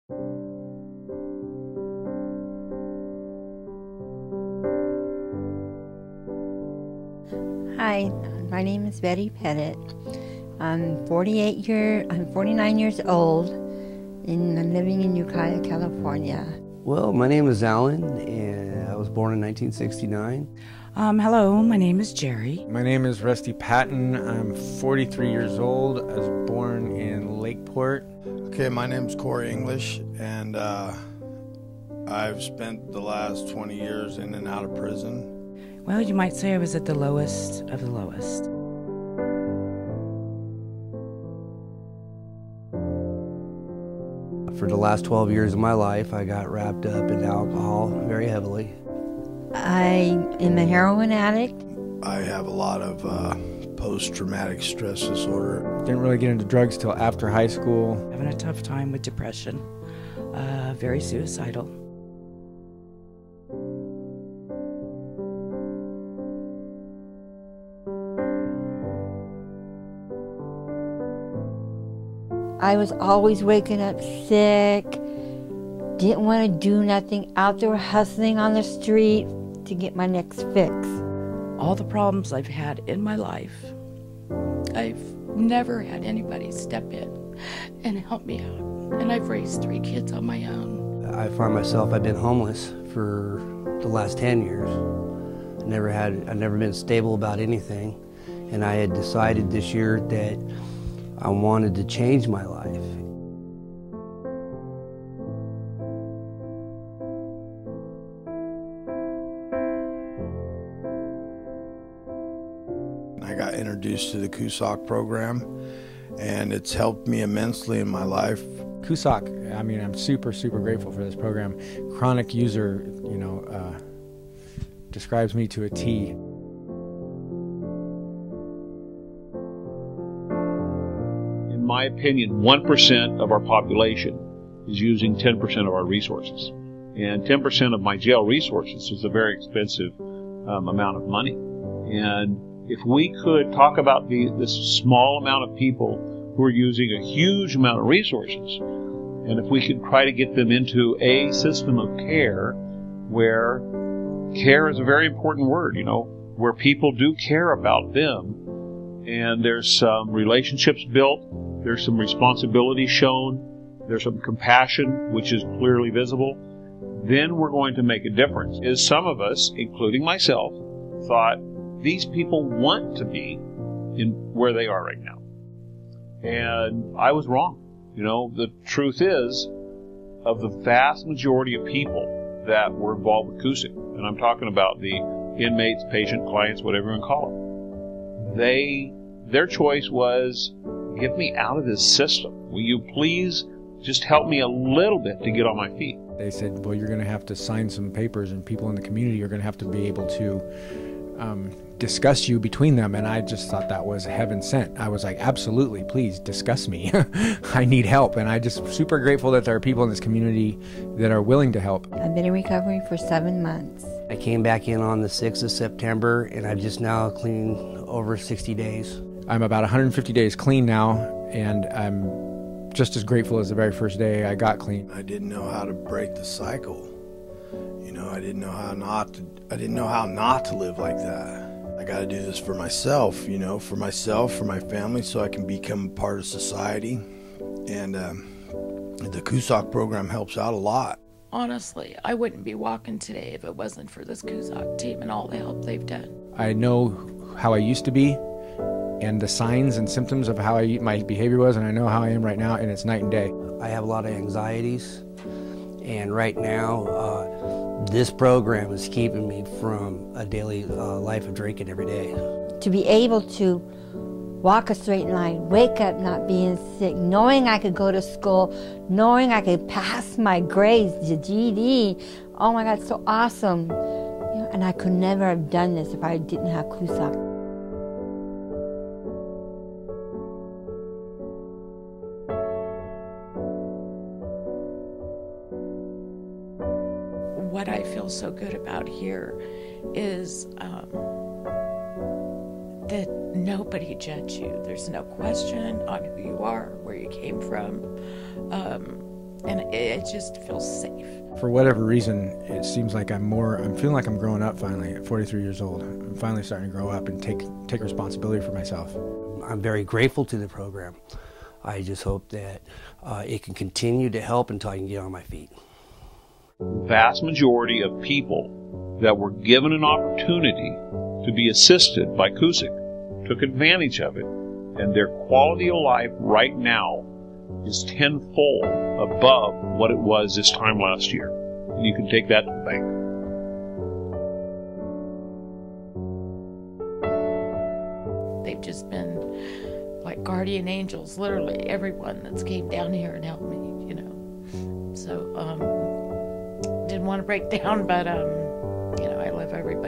Hi, my name is Betty Pettit. I'm 49 years old, and I'm living in Ukiah, California. Well, my name is Alan, and I was born in 1969. Hello, my name is Jerry. My name is Rusty Patton. I'm 43 years old. I was born in Lakeport. Okay, my name's Corey English, and I've spent the last 20 years in and out of prison. Well, you might say I was at the lowest of the lowest. For the last 12 years of my life, I got wrapped up in alcohol very heavily. I am a heroin addict. I have a lot of post-traumatic stress disorder. Didn't really get into drugs till after high school. Having a tough time with depression. Very suicidal. I was always waking up sick, didn't want to do nothing, out there hustling on the street to get my next fix. All the problems I've had in my life, I've never had anybody step in and help me out. And I've raised 3 kids on my own. I find myself, I've been homeless for the last 10 years. I've never been stable about anything. And I had decided this year that I wanted to change my life. I got introduced to the Cusoc program, and it's helped me immensely in my life. Cusoc, I mean, I'm super, super grateful for this program. Chronic user, describes me to a T. In my opinion, 1% of our population is using 10% of our resources. And 10% of my jail resources is a very expensive amount of money. And if we could talk about this small amount of people who are using a huge amount of resources, and if we could try to get them into a system of care where care is a very important word, where people do care about them, and there's some relationships built, there's some responsibility shown, there's some compassion, which is clearly visible, then we're going to make a difference. As some of us, including myself, thought these people want to be in where they are right now. And I was wrong. The truth is, of the vast majority of people that were involved with Cusoc, and I'm talking about the inmates, patient, clients, whatever you want to call them, their choice was, get me out of this system. Will you please just help me a little bit to get on my feet? They said, well, you're going to have to sign some papers, and people in the community are going to have to be able to discuss you between them. And I just thought that was heaven sent. I was like, absolutely, please discuss me. I need help. And I just super grateful that there are people in this community that are willing to help. I've been in recovery for 7 months. I came back in on the 6th of September, and I've just now cleaned over 60 days. I'm about 150 days clean now, and I'm just as grateful as the very first day I got clean. I didn't know how to break the cycle. I didn't know how not to live like that. I got to do this for myself, for my family, so I can become part of society. And the Cusoc program helps out a lot. Honestly, I wouldn't be walking today if it wasn't for this Cusoc team and all the help they've done. I know how I used to be and the signs and symptoms of how my behavior was, and I know how I am right now, and it's night and day. I have a lot of anxieties, and right now, this program is keeping me from a daily life of drinking every day. To be able to walk a straight line, wake up not being sick, knowing I could go to school, knowing I could pass my grades, the GED, oh my God, so awesome. And I could never have done this if I didn't have Cusoc. What I feel so good about here is that nobody judges you. There's no question on who you are, where you came from. And it just feels safe. For whatever reason, it seems like I'm feeling like I'm growing up finally at 43 years old. I'm finally starting to grow up and take responsibility for myself. I'm very grateful to the program. I just hope that it can continue to help until I can get on my feet. The vast majority of people that were given an opportunity to be assisted by Cusoc took advantage of it, and their quality of life right now is tenfold above what it was this time last year. And you can take that to the bank. They've just been like guardian angels, literally everyone that's came down here and helped me, you know. So, didn't want to break down, but, you know, I love everybody.